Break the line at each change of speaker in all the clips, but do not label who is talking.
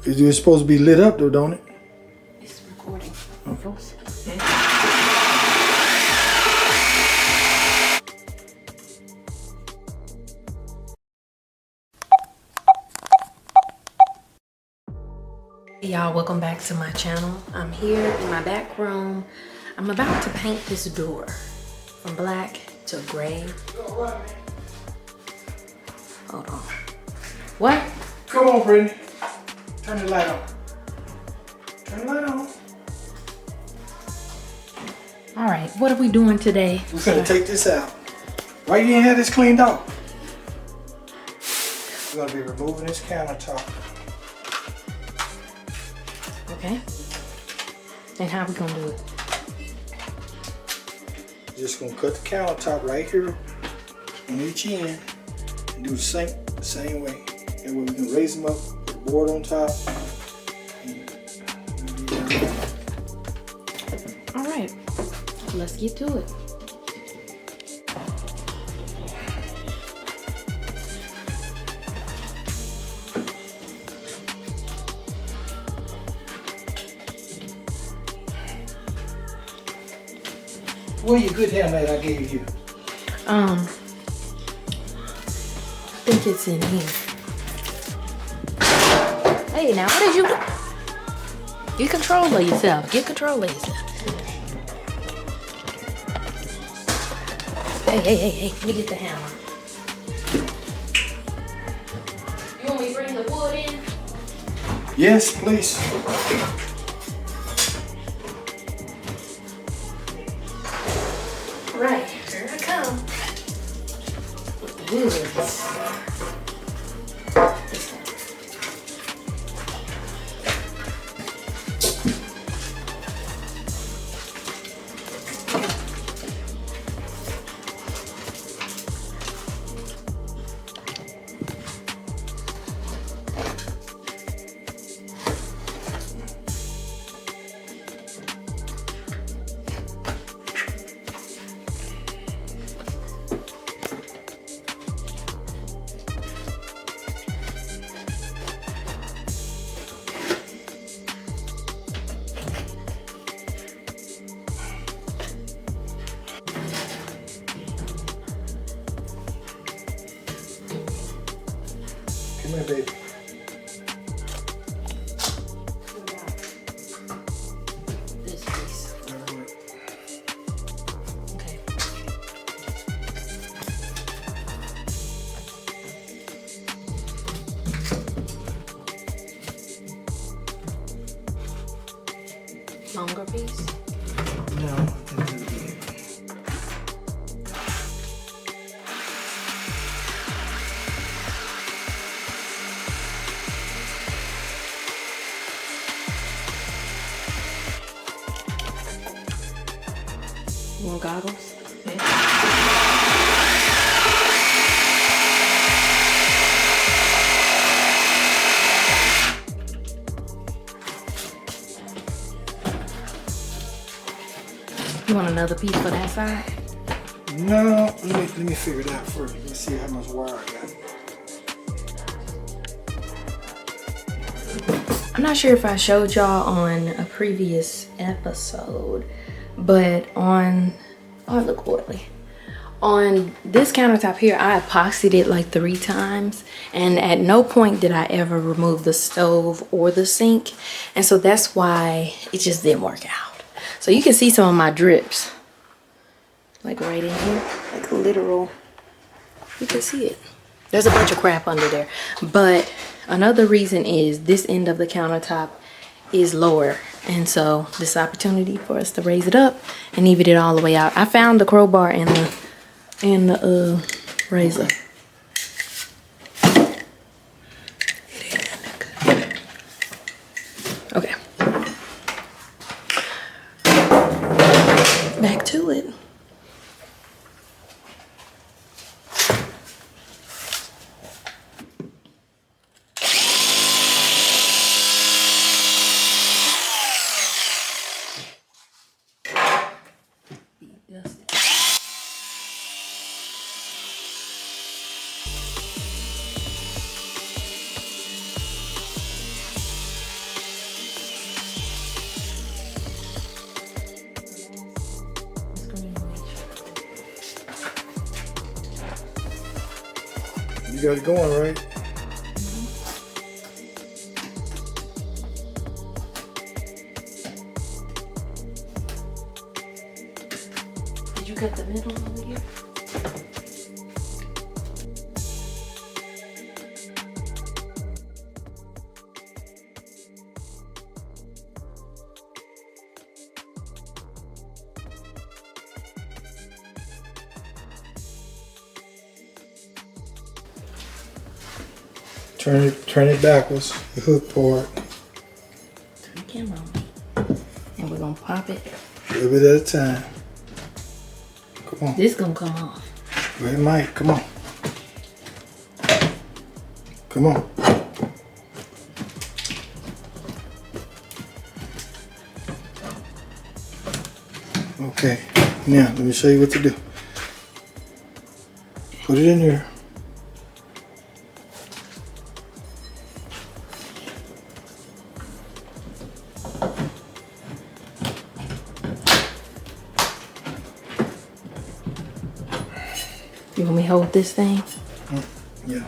It's supposed to be lit up though, don't it?
It's recording.
Okay.
Hey y'all, welcome back to my channel. I'm here in my back room. I'm about to paint this door from black to gray. Hold on. What?
Come on, Brittany. Turn the light on. Turn the light on.
All right, what are we doing today?
We're gonna take this out. Why you didn't have this cleaned off? We're gonna be removing this countertop.
Okay. And how we gonna do it?
Just gonna cut the countertop right here on each end and do the same way. And we can raise them up, put the board on top.
All right, let's get to it.
Where your good hammer I gave you?
I think it's in here. Hey, now what did you do? Get control of yourself. Get control of yourself. Hey, let me get the hammer. You want me to bring the wood in?
Yes, please.
Right, here I come. With the woods.
Come here, baby.
This piece. Okay. Longer piece?
No.
You want goggles? You want another piece for that side?
No, let me figure it out first. Let's see how much wire I got.
I'm not sure if I showed y'all on a previous episode, but on, oh, it look oily. On this countertop here, I epoxied it like 3 times, and at no point did I ever remove the stove or the sink, and so that's why it just didn't work out. So you can see some of my drips, like right in here, like literal, you can see it. There's a bunch of crap under there, but another reason is this end of the countertop is lower, and so this opportunity for us to raise it up and even it all the way out. I found the crowbar and the razor. Okay, back to it.
got it going, right?
Did you cut the middle over here?
Turn it backwards. The hook part.
Turn the camera on. And we're gonna pop it.
A little bit at a time. Come on.
This gonna come off.
Well, it might. Come on. Come on. Okay. Now, let me show you what to do. Put it in here.
You want me to hold this thing?
Yeah.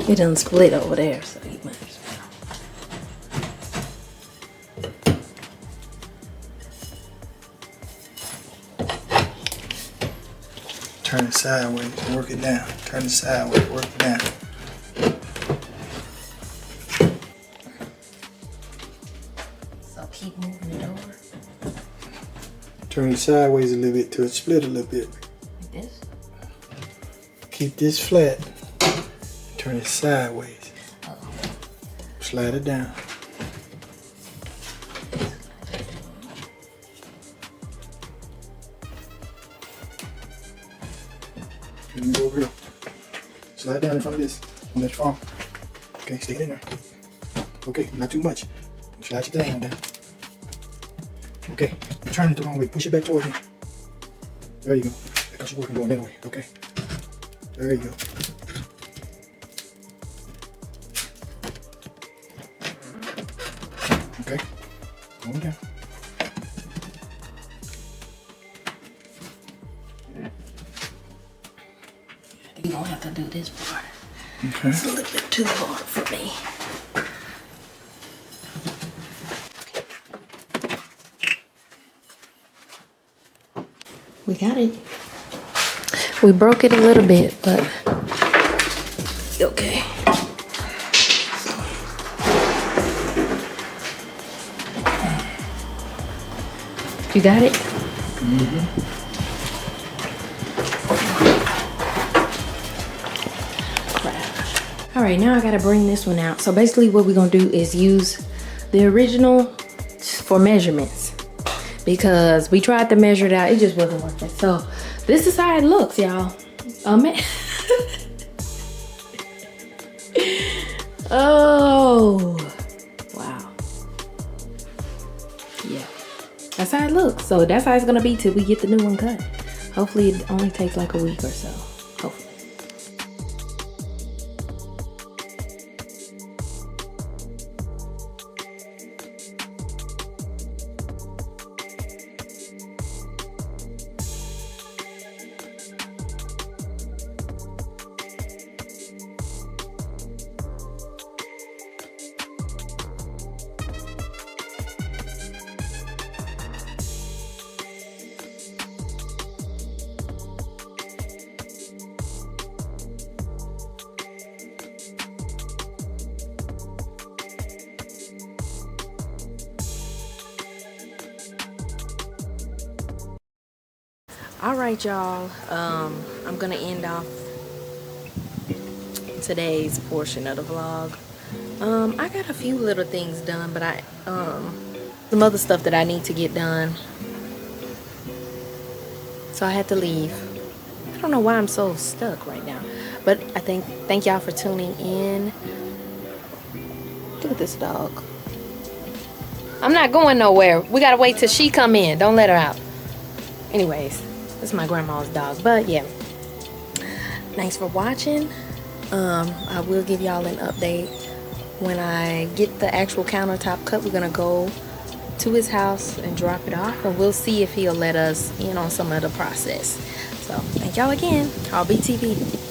It done split over there, so you might as well.
Turn it sideways, work it down. Turn it sideways, work it down.
So keep moving it over.
Turn it sideways a little bit till it split a little bit.
Like this?
Keep this flat. Turn it sideways.
Uh-oh.
Slide it down. Let me go over here. Slide down in front of this. Don't let it fall. Okay, stick it in there. Okay, not too much. Slide your thing down. Okay, turn it the wrong way. Push it back towards you. There you go. Because you're working going that way. Okay. There you go. Okay. Going down.
You're gonna have to do this part.
Okay.
It's a little bit too hard for me. We got it. We broke it a little bit, but okay. You got it?
Mm-hmm.
All right, now I gotta bring this one out. So basically what we're gonna do is use the original for measurements, because we tried to measure it out, it just wasn't working. So this is how it looks, y'all. Oh man. Oh, wow. Yeah, that's how it looks. So that's how it's gonna be till we get the new one cut. Hopefully it only takes like a week or so, hopefully. All right, y'all. I'm gonna end off today's portion of the vlog. I got a few little things done, but some other stuff that I need to get done, so I had to leave. I don't know why I'm so stuck right now, but I thank y'all for tuning in. Look at this dog. I'm not going nowhere. We gotta wait till she come in. Don't let her out. Anyways, this is my grandma's dog. But yeah, thanks for watching. I will give y'all an update when I get the actual countertop cut, we're gonna go to his house and drop it off, and we'll see if he'll let us in on some of the process. So thank y'all again. Call BTV.